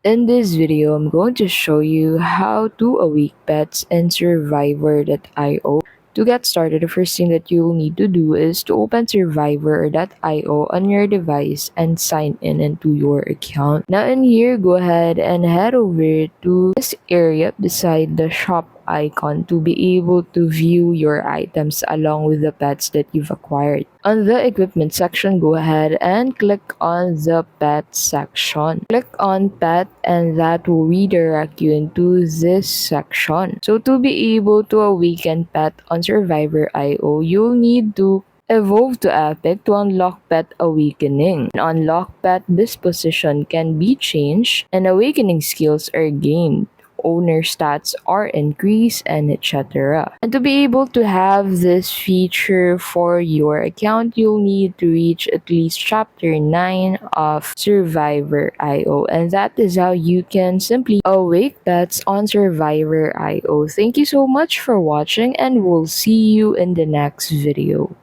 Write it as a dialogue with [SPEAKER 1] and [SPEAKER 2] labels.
[SPEAKER 1] In this video, I'm going to show you how to awake pets in Survivor.io. To get started, the first thing that you'll need to do is to open Survivor.io on your device and sign in into your account. Now in here, go ahead and head over to this area beside the shop icon to be able to view your items along with the pets that you've acquired. On the equipment section, go ahead and click on the pet section. Click on pet and that will redirect you into this section. So to be able to awaken pet on Survivor.io, you'll need to evolve to epic to unlock pet awakening. Unlock pet disposition can be changed and awakening skills are gained. Owner stats are increased and etc. And to be able to have this feature for your account, you'll need to reach at least chapter 9 of Survivor.io, and that is how you can simply awake pets on Survivor.io. Thank you so much for watching, and we'll see you in the next video.